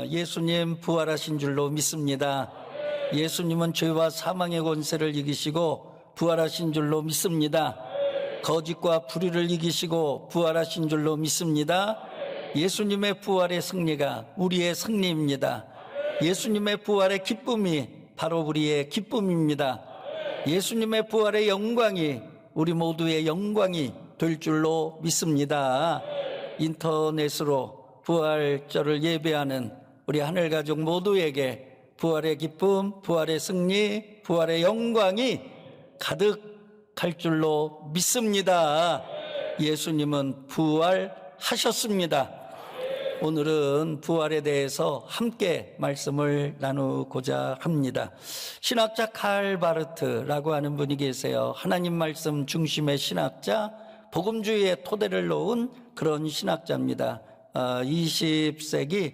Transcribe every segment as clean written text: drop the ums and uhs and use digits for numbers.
예수님 부활하신 줄로 믿습니다. 예수님은 죄와 사망의 권세를 이기시고 부활하신 줄로 믿습니다. 거짓과 불의를 이기시고 부활하신 줄로 믿습니다. 예수님의 부활의 승리가 우리의 승리입니다. 예수님의 부활의 기쁨이 바로 우리의 기쁨입니다. 예수님의 부활의 영광이 우리 모두의 영광이 될 줄로 믿습니다. 인터넷으로 부활절을 예배하는 우리 하늘가족 모두에게 부활의 기쁨, 부활의 승리, 부활의 영광이 가득할 줄로 믿습니다. 예수님은 부활하셨습니다. 오늘은 부활에 대해서 함께 말씀을 나누고자 합니다. 신학자 칼 바르트라고 하는 분이 계세요. 하나님 말씀 중심의 신학자, 복음주의의 토대를 놓은 그런 신학자입니다. 20세기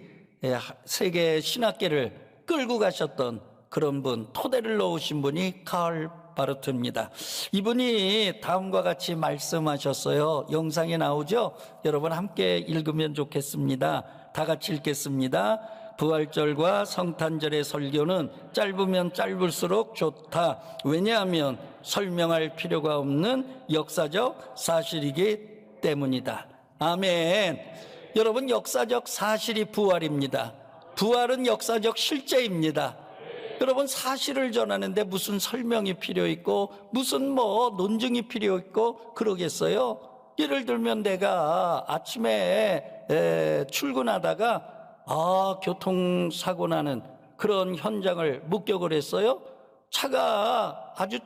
세계 신학계를 끌고 가셨던 그런 분, 토대를 놓으신 분이 칼 바르트입니다. 이분이 다음과 같이 말씀하셨어요. 영상에 나오죠? 여러분 함께 읽으면 좋겠습니다. 다 같이 읽겠습니다. 부활절과 성탄절의 설교는 짧으면 짧을수록 좋다. 왜냐하면 설명할 필요가 없는 역사적 사실이기 때문이다. 아멘. 여러분, 역사적 사실이 부활입니다. 부활은 역사적 실제입니다. 여러분, 사실을 전하는데 무슨 설명이 필요 있고 무슨 논증이 필요 있고 그러겠어요? 예를 들면 내가 아침에 출근하다가 교통사고 나는 그런 현장을 목격을 했어요. 차가 아주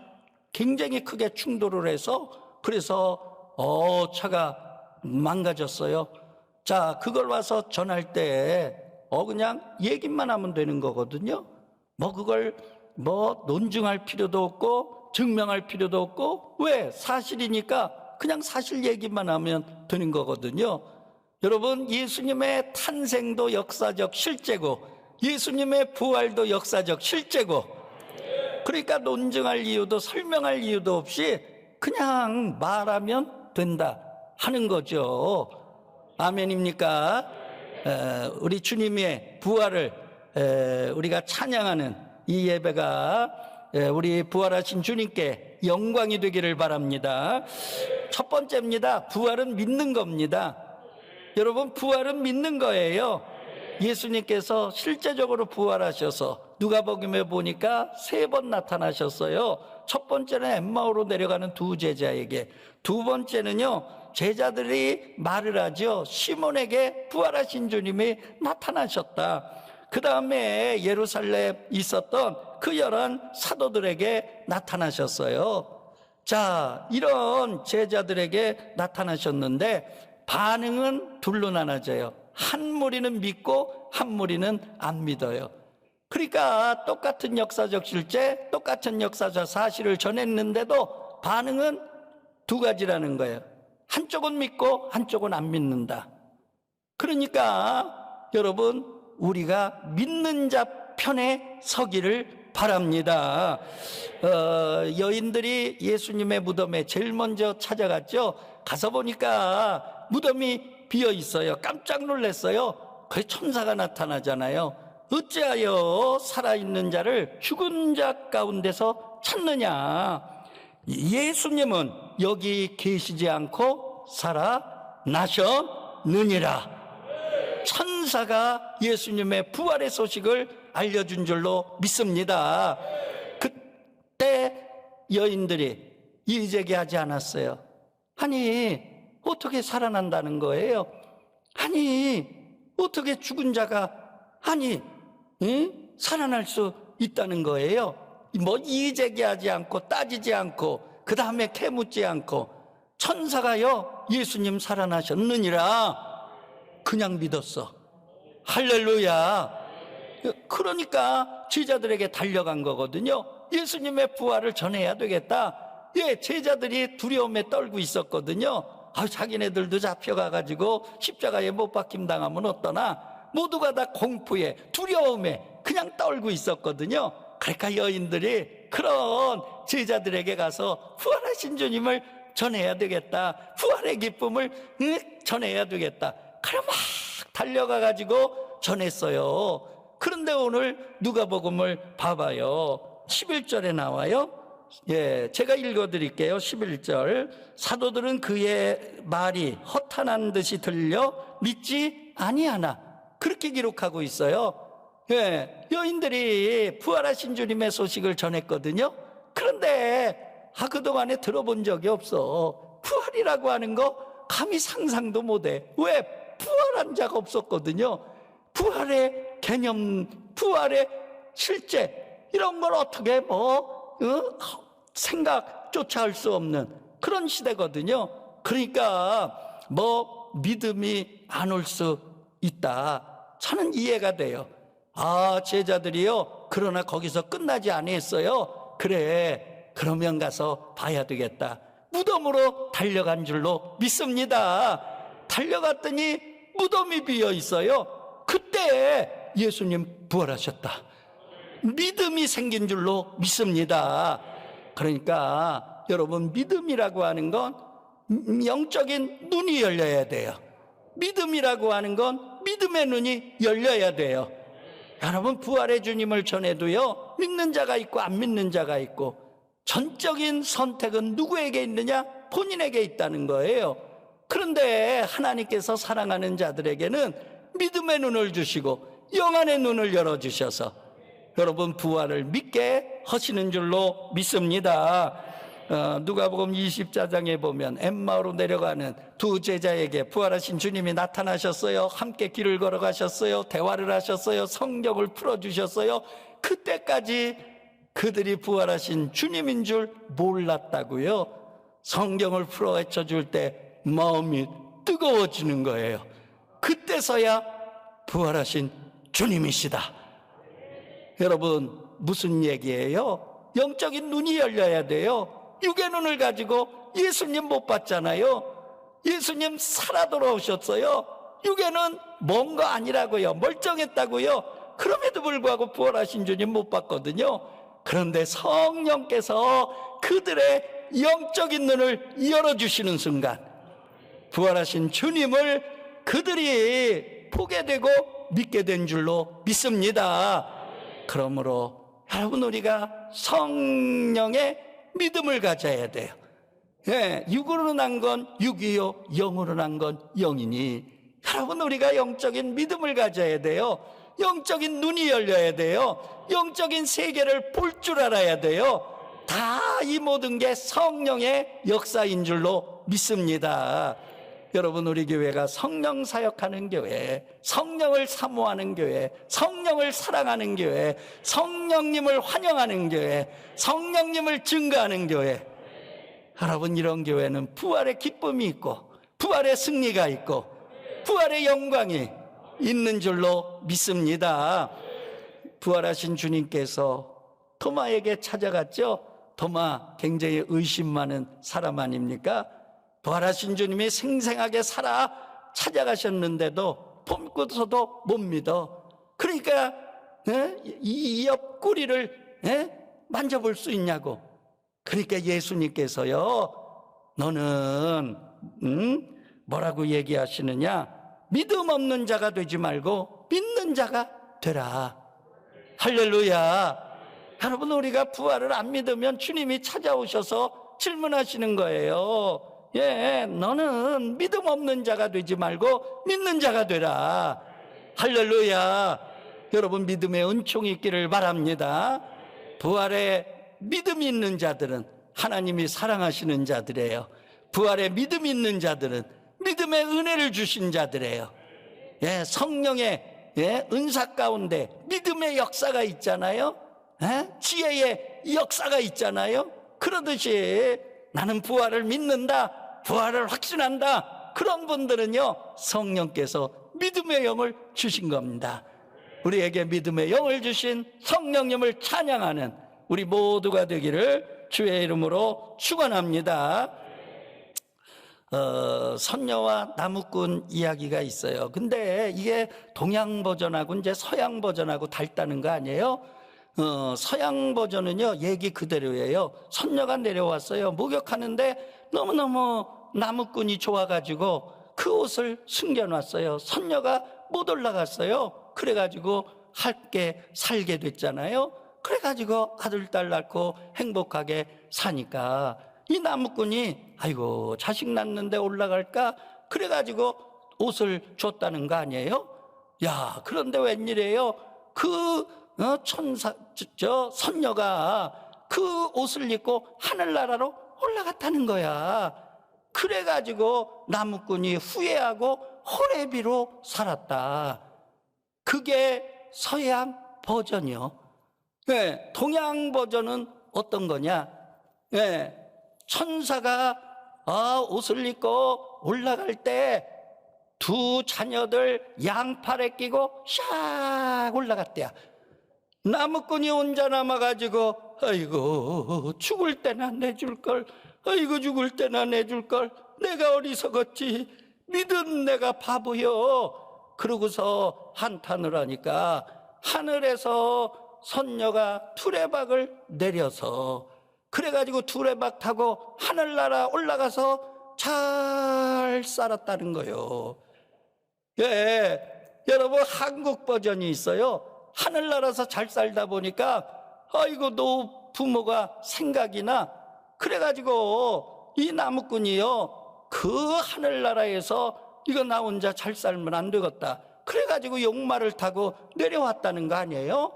굉장히 크게 충돌을 해서 그래서 차가 망가졌어요. 자, 그걸 와서 전할 때 그냥 얘기만 하면 되는 거거든요. 그걸 논증할 필요도 없고 증명할 필요도 없고, 왜? 사실이니까 그냥 사실 얘기만 하면 되는 거거든요. 여러분, 예수님의 탄생도 역사적 실제고 예수님의 부활도 역사적 실제고, 그러니까 논증할 이유도 설명할 이유도 없이 그냥 말하면 된다 하는 거죠. 아멘입니까? 우리 주님의 부활을 우리가 찬양하는 이 예배가 우리 부활하신 주님께 영광이 되기를 바랍니다. 첫 번째입니다. 부활은 믿는 겁니다. 여러분, 부활은 믿는 거예요. 예수님께서 실제적으로 부활하셔서 누가복음에 보니까 3번 나타나셨어요. 첫 번째는 엠마오로 내려가는 두 제자에게, 두 번째는요, 제자들이 말을 하죠. 시몬에게 부활하신 주님이 나타나셨다. 그 다음에 예루살렘에 있었던 그 11 사도들에게 나타나셨어요. 자, 이런 제자들에게 나타나셨는데 반응은 둘로 나눠져요. 한 무리는 믿고 한 무리는 안 믿어요. 그러니까 똑같은 역사적 실제, 똑같은 역사적 사실을 전했는데도 반응은 두 가지라는 거예요. 한쪽은 믿고 한쪽은 안 믿는다. 그러니까 여러분, 우리가 믿는 자 편에 서기를 바랍니다. 여인들이 예수님의 무덤에 제일 먼저 찾아갔죠. 가서 보니까 무덤이 비어 있어요. 깜짝 놀랐어요. 그 천사가 나타나잖아요. 어찌하여 살아있는 자를 죽은 자 가운데서 찾느냐. 예수님은 여기 계시지 않고 살아나셨느니라. 천사가 예수님의 부활의 소식을 알려준 줄로 믿습니다. 그때 여인들이 이의제기하지 않았어요. 아니, 어떻게 살아난다는 거예요? 아니, 어떻게 죽은 자가 살아날 수 있다는 거예요? 이의제기하지 않고 따지지 않고 그 다음에 캐묻지 않고 천사가요, 예수님 살아나셨느니라 그냥 믿었어. 할렐루야. 그러니까 제자들에게 달려간 거거든요. 예수님의 부활을 전해야 되겠다. 제자들이 두려움에 떨고 있었거든요. 자기네들도 잡혀가가지고 십자가에 못 박힘 당하면 어떠나, 모두가 다 공포에 두려움에 그냥 떨고 있었거든요. 그러니까 여인들이 그런 제자들에게 가서 부활하신 주님을 전해야 되겠다, 부활의 기쁨을 전해야 되겠다. 그럼 막 달려가가지고 전했어요. 그런데 오늘 누가복음을 봐봐요. 11절에 나와요. 예, 제가 읽어드릴게요. 11절. 사도들은 그의 말이 허탄한 듯이 들려 믿지 아니하나, 그렇게 기록하고 있어요. 예, 여인들이 부활하신 주님의 소식을 전했거든요. 그런데 그동안에 들어본 적이 없어. 부활이라고 하는 거 감히 상상도 못해. 왜? 부활한 자가 없었거든요. 부활의 개념, 부활의 실제, 이런 걸 어떻게 생각조차 할 수 없는 그런 시대거든요. 그러니까 믿음이 안 올 수 있다, 저는 이해가 돼요. 제자들이요, 그러나 거기서 끝나지 아니했어요. 그래, 그러면 가서 봐야 되겠다. 무덤으로 달려간 줄로 믿습니다. 달려갔더니 무덤이 비어 있어요. 그때 예수님 부활하셨다. 믿음이 생긴 줄로 믿습니다. 그러니까 여러분, 믿음이라고 하는 건 영적인 눈이 열려야 돼요. 믿음이라고 하는 건 믿음의 눈이 열려야 돼요. 여러분, 부활의 주님을 전해도요, 믿는 자가 있고 안 믿는 자가 있고, 전적인 선택은 누구에게 있느냐? 본인에게 있다는 거예요. 그런데 하나님께서 사랑하는 자들에게는 믿음의 눈을 주시고 영안의 눈을 열어주셔서 여러분, 부활을 믿게 하시는 줄로 믿습니다. 누가복음 20장에 보면 엠마오로 내려가는 두 제자에게 부활하신 주님이 나타나셨어요. 함께 길을 걸어가셨어요. 대화를 하셨어요. 성경을 풀어주셨어요. 그때까지 그들이 부활하신 주님인 줄 몰랐다고요. 성경을 풀어 헤쳐줄 때 마음이 뜨거워지는 거예요. 그때서야 부활하신 주님이시다. 여러분, 무슨 얘기예요? 영적인 눈이 열려야 돼요. 육의 눈을 가지고 예수님 못 봤잖아요. 예수님 살아 돌아오셨어요. 육에는 뭔가 아니라고요. 멀쩡했다고요. 그럼에도 불구하고 부활하신 주님 못 봤거든요. 그런데 성령께서 그들의 영적인 눈을 열어주시는 순간 부활하신 주님을 그들이 보게 되고 믿게 된 줄로 믿습니다. 그러므로 여러분, 우리가 성령의 믿음을 가져야 돼요. 예, 육으로 난 건 육이요, 영으로 난 건 영이니, 여러분, 우리가 영적인 믿음을 가져야 돼요. 영적인 눈이 열려야 돼요. 영적인 세계를 볼 줄 알아야 돼요. 다 이 모든 게 성령의 역사인 줄로 믿습니다. 여러분, 우리 교회가 성령 사역하는 교회, 성령을 사모하는 교회, 성령을 사랑하는 교회, 성령님을 환영하는 교회, 성령님을 증거하는 교회. 여러분, 이런 교회는 부활의 기쁨이 있고 부활의 승리가 있고 부활의 영광이 있는 줄로 믿습니다. 부활하신 주님께서 도마에게 찾아갔죠. 도마, 굉장히 의심 많은 사람 아닙니까? 부활하신 주님이 생생하게 살아 찾아가셨는데도 pom고서도 못 믿어. 그러니까 이 옆구리를 만져볼 수 있냐고. 그러니까 예수님께서요, 너는 뭐라고 얘기하시느냐? 믿음 없는 자가 되지 말고 믿는 자가 되라. 할렐루야. 여러분, 우리가 부활을 안 믿으면 주님이 찾아오셔서 질문하시는 거예요. 예, 너는 믿음 없는 자가 되지 말고 믿는 자가 되라. 할렐루야. 여러분, 믿음의 은총이 있기를 바랍니다. 부활에 믿음이 있는 자들은 하나님이 사랑하시는 자들이에요. 부활에 믿음이 있는 자들은 믿음의 은혜를 주신 자들이에요. 예, 성령의 은사 가운데 믿음의 역사가 있잖아요. 지혜의 역사가 있잖아요. 그러듯이 나는 부활을 믿는다, 부활을 확신한다, 그런 분들은요, 성령께서 믿음의 영을 주신 겁니다. 우리에게 믿음의 영을 주신 성령님을 찬양하는 우리 모두가 되기를 주의 이름으로 축원합니다. 선녀와 나무꾼 이야기가 있어요. 근데 이게 동양 버전하고 이제 서양 버전하고 다르다는 거 아니에요? 서양 버전은요, 얘기 그대로예요. 선녀가 내려왔어요. 목욕하는데 너무너무 나무꾼이 좋아가지고 그 옷을 숨겨놨어요. 선녀가 못 올라갔어요. 그래가지고 함께 살게 됐잖아요. 그래가지고 아들, 딸 낳고 행복하게 사니까 이 나무꾼이 아이고 자식 낳는데 올라갈까? 그래가지고 옷을 줬다는 거 아니에요? 야, 그런데 웬일이에요? 그 선녀가 그 옷을 입고 하늘나라로 올라갔다는 거야. 그래가지고 나무꾼이 후회하고 호레비로 살았다. 그게 서양 버전이요. 네, 동양 버전은 어떤 거냐? 네, 천사가 옷을 입고 올라갈 때 두 자녀들 양팔에 끼고 샥 올라갔대야. 나무꾼이 혼자 남아가지고 아이고 죽을 때나 내줄걸, 아이고 죽을 때나 내줄걸, 내가 어리석었지, 믿은 내가 바보여. 그러고서 한탄을 하니까 하늘에서 선녀가 두레박을 내려서 그래가지고 두레박 타고 하늘나라 올라가서 잘 살았다는 거요. 예, 여러분 한국 버전이 있어요. 하늘나라에서 잘 살다 보니까 아이고 너 부모가 생각이 나. 그래가지고 이 나무꾼이요, 그 하늘나라에서 이거 나 혼자 잘 살면 안 되겠다. 그래가지고 용마를 타고 내려왔다는 거 아니에요?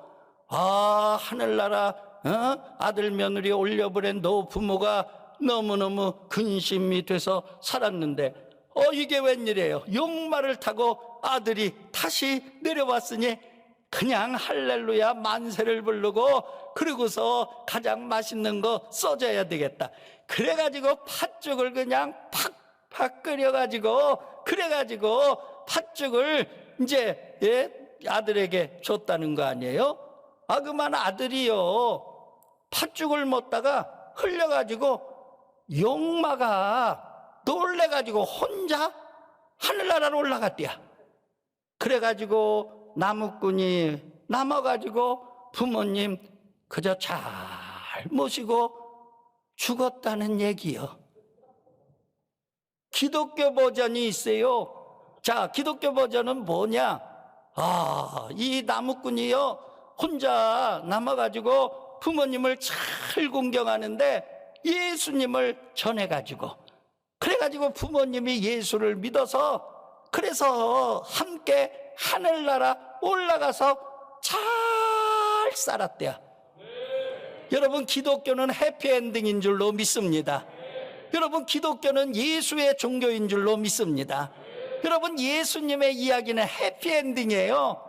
하늘나라 아들 며느리 올려보낸 너 부모가 너무너무 근심이 돼서 살았는데 이게 웬일이에요? 용마를 타고 아들이 다시 내려왔으니 그냥 할렐루야 만세를 부르고 그러고서 가장 맛있는 거 써줘야 되겠다. 그래가지고 팥죽을 그냥 팍팍 끓여가지고 그래가지고 팥죽을 이제 아들에게 줬다는 거 아니에요? 그만 아들이요 팥죽을 먹다가 흘려가지고 용마가 놀래가지고 혼자 하늘나라로 올라갔대야. 그래가지고 나무꾼이 남아가지고 부모님 그저 잘 모시고 죽었다는 얘기요. 기독교 버전이 있어요. 자, 기독교 버전은 뭐냐? 이 나무꾼이요 혼자 남아가지고 부모님을 잘 공경하는데 예수님을 전해가지고 그래가지고 부모님이 예수를 믿어서 그래서 함께 하늘나라 올라가서 잘 살았대요. 여러분 기독교는 해피엔딩인 줄로 믿습니다. 여러분 기독교는 예수의 종교인 줄로 믿습니다. 여러분 예수님의 이야기는 해피엔딩이에요.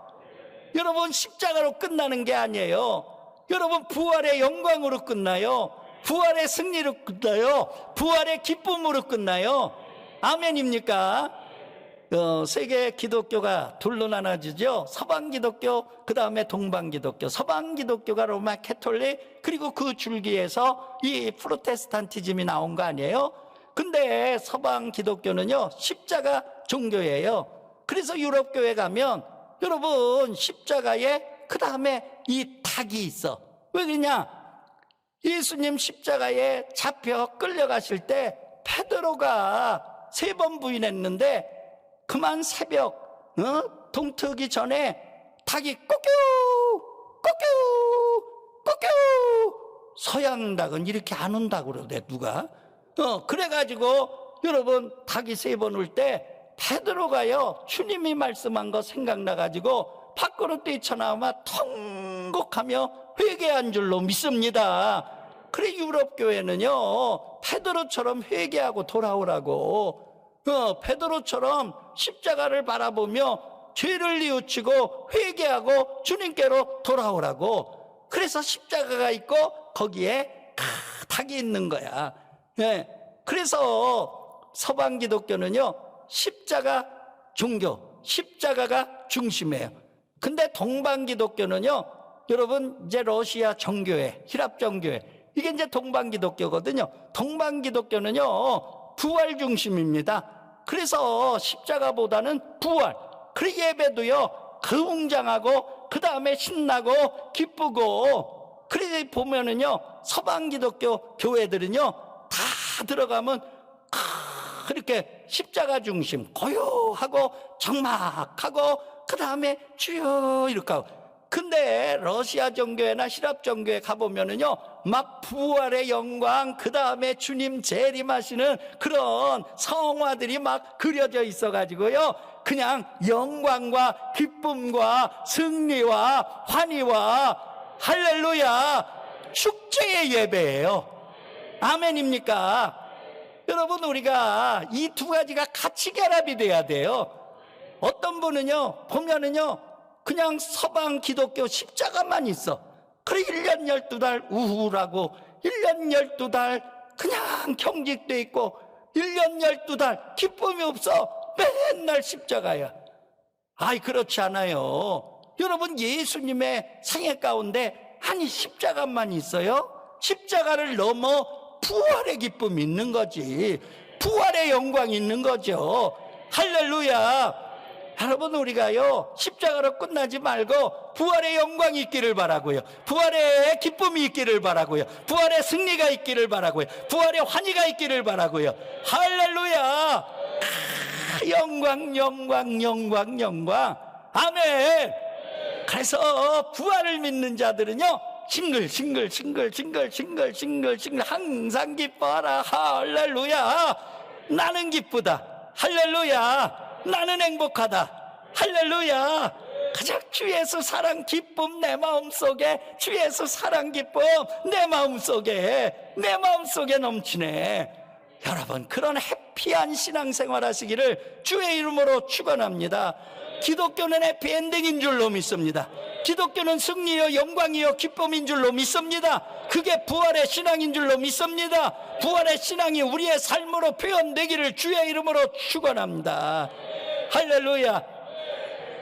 여러분 십자가로 끝나는 게 아니에요. 여러분 부활의 영광으로 끝나요. 부활의 승리로 끝나요. 부활의 기쁨으로 끝나요. 아멘입니까? 세계 기독교가 둘로 나눠지죠. 서방 기독교, 그 다음에 동방 기독교. 서방 기독교가 로마 캐톨릭, 그리고 그 줄기에서 이 프로테스탄티즘이 나온 거 아니에요? 근데 서방 기독교는요 십자가 종교예요. 그래서 유럽 교회 가면 여러분 십자가에 그 다음에 이 닭이 있어. 왜 그러냐? 예수님 십자가에 잡혀 끌려가실 때 베드로가 3번 부인했는데 그만 새벽 동트기 전에 닭이 꼬끼 서양 닭은 이렇게 안 온다고 그러대 누가. 그래가지고 여러분 닭이 3번 울 때 베드로가요 주님이 말씀한 거 생각나가지고 밖으로 뛰쳐나오면 통곡하며 회개한 줄로 믿습니다. 그래 유럽 교회는요 베드로처럼 회개하고 돌아오라고, 베드로처럼 십자가를 바라보며 죄를 뉘우치고 회개하고 주님께로 돌아오라고. 그래서 십자가가 있고 거기에 닭이 있는 거야. 그래서 서방 기독교는요 십자가 종교, 십자가가 중심이에요. 근데 동방 기독교는요 여러분 이제 러시아 정교회, 히랍 정교회, 이게 이제 동방 기독교거든요. 동방 기독교는요 부활 중심입니다. 그래서 십자가보다는 부활. 그 예배도요 긍장하고 그 다음에 신나고 기쁘고. 그래 보면은요 서방 기독교 교회들은요 다 들어가면 이렇게 십자가 중심, 고요하고 적막하고 그 다음에 주여 이렇게 하고. 근데 러시아 정교회나 시랍 정교회 가보면은요, 막 부활의 영광, 그 다음에 주님 재림하시는 그런 성화들이 막 그려져 있어가지고요, 그냥 영광과 기쁨과 승리와 환희와 할렐루야 축제의 예배예요. 아멘입니까? 여러분, 우리가 이 두 가지가 같이 결합이 돼야 돼요. 어떤 분은요 보면은요 그냥 서방 기독교 십자가만 있어. 그래 1년 12달 우울하고 1년 12달 그냥 경직돼 있고 1년 12달 기쁨이 없어. 맨날 십자가야. 아이, 그렇지 않아요. 여러분, 예수님의 생애 가운데 아니 십자가만 있어요? 십자가를 넘어 부활의 기쁨이 있는 거지. 부활의 영광이 있는 거죠. 할렐루야. 여러분, 우리가요 십자가로 끝나지 말고 부활의 영광이 있기를 바라고요, 부활의 기쁨이 있기를 바라고요, 부활의 승리가 있기를 바라고요, 부활의 환희가 있기를 바라고요. 할렐루야. 영광 영광 영광 영광. 아멘. 그래서 부활을 믿는 자들은요 싱글 항상 기뻐하라. 할렐루야. 나는 기쁘다. 할렐루야. 나는 행복하다. 할렐루야. 가장 주 예수 사랑 기쁨 내 마음속에, 주 예수 사랑 기쁨 내 마음속에 넘치네. 여러분, 그런 해피한 신앙생활 하시기를 주의 이름으로 축원합니다. 기독교는 해피엔딩인 줄로 믿습니다. 기독교는 승리요 영광이요 기쁨인 줄로 믿습니다. 그게 부활의 신앙인 줄로 믿습니다. 부활의 신앙이 우리의 삶으로 표현되기를 주의 이름으로 축원합니다. 할렐루야.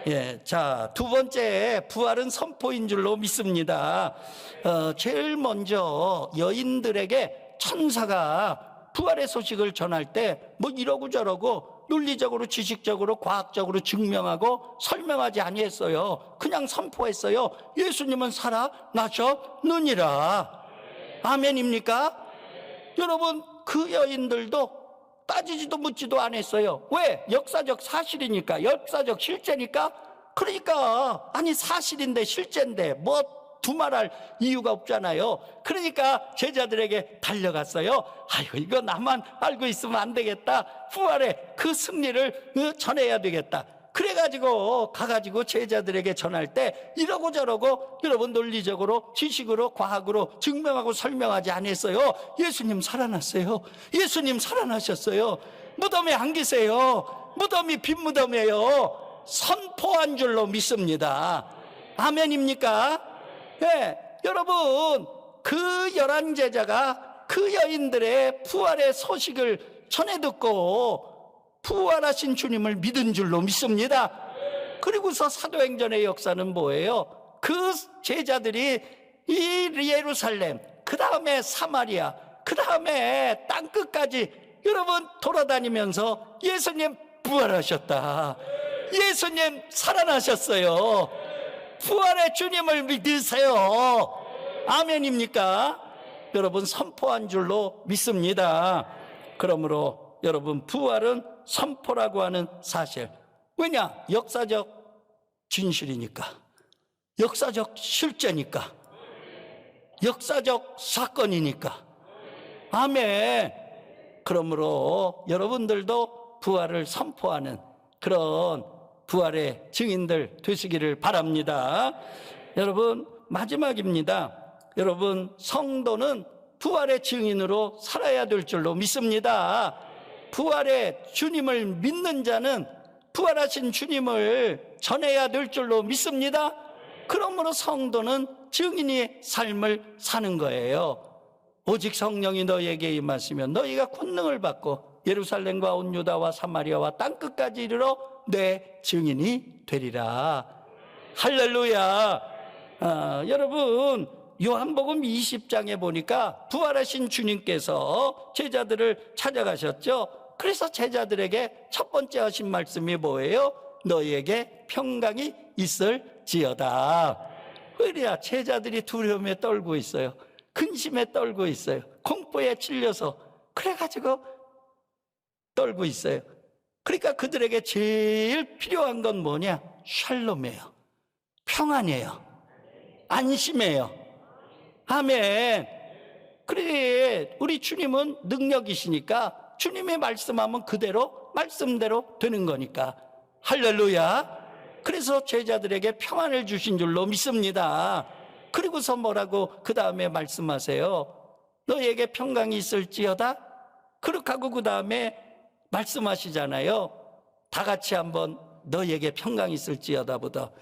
예, 자, 두 번째, 부활은 선포인 줄로 믿습니다. 제일 먼저 여인들에게 천사가 부활의 소식을 전할 때 뭐 이러고 저러고 논리적으로 지식적으로 과학적으로 증명하고 설명하지 아니했어요. 그냥 선포했어요. 예수님은 살아나셨느니라. 아멘입니까? 여러분, 그 여인들도 따지지도 묻지도 않았어요. 왜? 역사적 사실이니까, 역사적 실제니까. 그러니까 아니 사실인데 실제인데 뭐 두말할 이유가 없잖아요. 그러니까 제자들에게 달려갔어요. 아이고, 이거 나만 알고 있으면 안 되겠다. 부활의 그 승리를 전해야 되겠다. 그래가지고 가가지고 제자들에게 전할 때 이러고 저러고 여러분 논리적으로 지식으로 과학으로 증명하고 설명하지 않았어요. 예수님 살아났어요. 예수님 살아나셨어요. 무덤에 안 계세요. 무덤이 빈 무덤이에요. 선포한 줄로 믿습니다. 아멘입니까? 네, 여러분, 그 11제자가 그 여인들의 부활의 소식을 전해 듣고 부활하신 주님을 믿은 줄로 믿습니다. 그리고서 사도행전의 역사는 뭐예요? 그 제자들이 이 예루살렘, 그 다음에 사마리아, 그 다음에 땅끝까지 여러분 돌아다니면서 예수님 부활하셨다, 예수님 살아나셨어요, 부활의 주님을 믿으세요. 아멘입니까? 여러분, 선포한 줄로 믿습니다. 그러므로 여러분, 부활은 선포라고 하는 사실. 왜냐? 역사적 진실이니까, 역사적 실제니까, 역사적 사건이니까. 아멘. 그러므로 여러분들도 부활을 선포하는 그런 부활의 증인들 되시기를 바랍니다. 여러분, 마지막입니다. 여러분, 성도는 부활의 증인으로 살아야 될 줄로 믿습니다. 부활의 주님을 믿는 자는 부활하신 주님을 전해야 될 줄로 믿습니다. 그러므로 성도는 증인의 삶을 사는 거예요. 오직 성령이 너희에게 임하시면 너희가 권능을 받고 예루살렘과 온 유다와 사마리아와 땅끝까지 이르러 내 증인이 되리라. 할렐루야. 여러분, 요한복음 20장에 보니까 부활하신 주님께서 제자들을 찾아가셨죠. 그래서 제자들에게 첫 번째 하신 말씀이 뭐예요? 너희에게 평강이 있을지어다. 왜냐? 제자들이 두려움에 떨고 있어요. 근심에 떨고 있어요. 공포에 찔려서 그래가지고 떨고 있어요. 그러니까 그들에게 제일 필요한 건 뭐냐? 샬롬이에요. 평안이에요. 안심이에요. 아멘. 그래, 우리 주님은 능력이시니까 주님이 말씀하면 그대로 말씀대로 되는 거니까. 할렐루야. 그래서 제자들에게 평안을 주신 줄로 믿습니다. 그리고서 뭐라고 그 다음에 말씀하세요? 너에게 평강이 있을지어다. 그렇게 하고 그 다음에 말씀하시잖아요. 다 같이 한번 너에게 평강이 있을지어다부터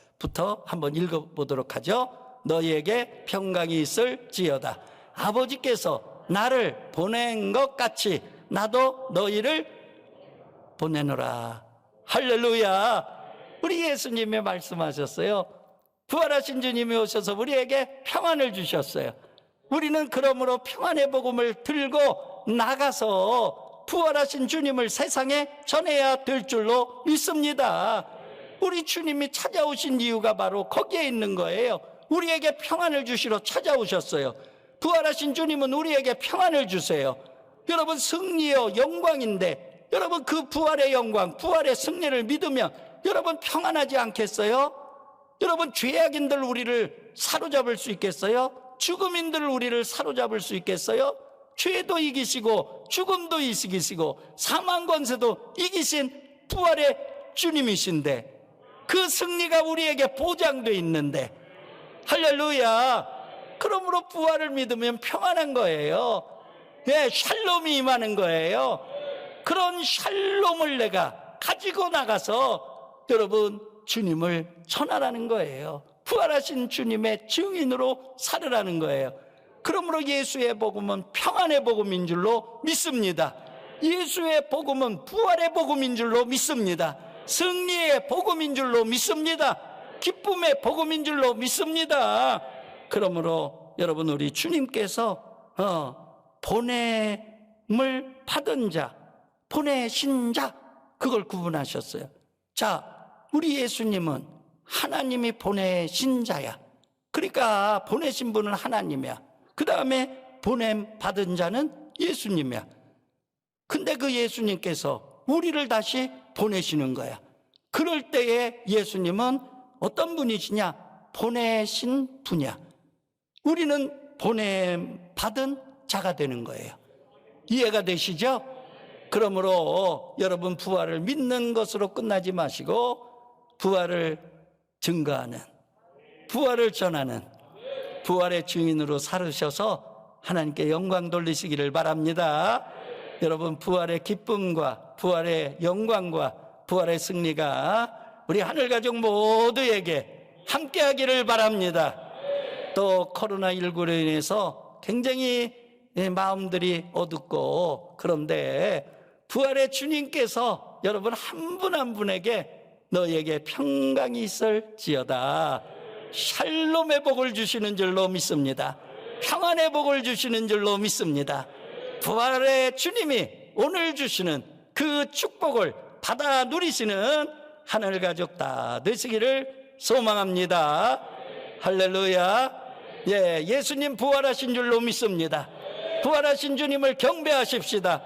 한번 읽어보도록 하죠. 너에게 평강이 있을지어다. 아버지께서 나를 보낸 것 같이 나도 너희를 보내노라. 할렐루야. 우리 예수님이 말씀하셨어요. 부활하신 주님이 오셔서 우리에게 평안을 주셨어요. 우리는 그러므로 평안의 복음을 들고 나가서 부활하신 주님을 세상에 전해야 될 줄로 믿습니다. 우리 주님이 찾아오신 이유가 바로 거기에 있는 거예요. 우리에게 평안을 주시러 찾아오셨어요. 부활하신 주님은 우리에게 평안을 주세요. 여러분, 승리요 영광인데 여러분, 그 부활의 영광, 부활의 승리를 믿으면 여러분 평안하지 않겠어요? 여러분, 죄악인들 우리를 사로잡을 수 있겠어요? 죽음인들 우리를 사로잡을 수 있겠어요? 죄도 이기시고 죽음도 이기시고 사망 권세도 이기신 부활의 주님이신데 그 승리가 우리에게 보장되어 있는데, 할렐루야. 그러므로 부활을 믿으면 평안한 거예요. 예, 샬롬이 임하는 거예요. 그런 샬롬을 내가 가지고 나가서 여러분 주님을 전하라는 거예요. 부활하신 주님의 증인으로 살으라는 거예요. 그러므로 예수의 복음은 평안의 복음인 줄로 믿습니다. 예수의 복음은 부활의 복음인 줄로 믿습니다. 승리의 복음인 줄로 믿습니다. 기쁨의 복음인 줄로 믿습니다. 그러므로 여러분, 우리 주님께서 보냄을 받은 자, 보내신 자, 그걸 구분하셨어요. 자, 우리 예수님은 하나님이 보내신 자야. 그러니까 보내신 분은 하나님이야. 그 다음에 보냄 받은 자는 예수님이야. 근데 그 예수님께서 우리를 다시 보내시는 거야. 그럴 때에 예수님은 어떤 분이시냐? 보내신 분이야. 우리는 보냄 받은 자가 되는 거예요. 이해가 되시죠? 그러므로 여러분, 부활을 믿는 것으로 끝나지 마시고 부활을 증거하는, 부활을 전하는 부활의 증인으로 살으셔서 하나님께 영광 돌리시기를 바랍니다. 여러분, 부활의 기쁨과 부활의 영광과 부활의 승리가 우리 하늘가족 모두에게 함께하기를 바랍니다. 또 코로나19로 인해서 굉장히 마음들이 어둡고, 그런데 부활의 주님께서 여러분 한 분 한 분에게 너에게 평강이 있을지어다, 샬롬의 복을 주시는 줄로 믿습니다. 평안의 복을 주시는 줄로 믿습니다. 부활의 주님이 오늘 주시는 그 축복을 받아 누리시는 하늘 가족 다 되시기를 소망합니다. 할렐루야. 예, 예수님 부활하신 줄로 믿습니다. 부활하신 주님을 경배하십시다.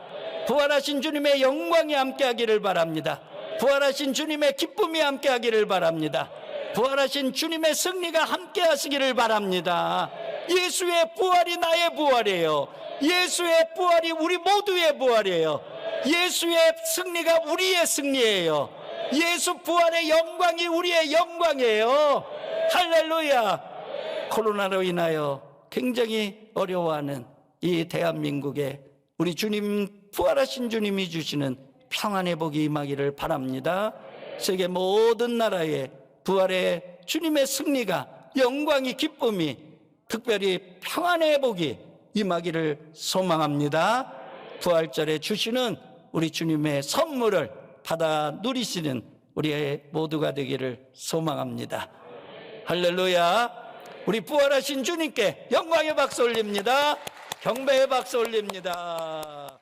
부활하신 주님의 영광이 함께하기를 바랍니다. 부활하신 주님의 기쁨이 함께하기를 바랍니다. 부활하신 주님의 승리가 함께하시기를 바랍니다. 예수의 부활이 나의 부활이에요. 예수의 부활이 우리 모두의 부활이에요. 예수의 승리가 우리의 승리예요. 예수 부활의 영광이 우리의 영광이에요. 할렐루야. 코로나로 인하여 굉장히 어려워하는 이 대한민국에 우리 주님, 부활하신 주님이 주시는 평안의 복이 임하기를 바랍니다. 세계 모든 나라에 부활의 주님의 승리가, 영광이, 기쁨이, 특별히 평안의 복이 임하기를 소망합니다. 부활절에 주시는 우리 주님의 선물을 받아 누리시는 우리 모두가 되기를 소망합니다. 할렐루야. 우리 부활하신 주님께 영광의 박수 올립니다. 경배의 박수 올립니다.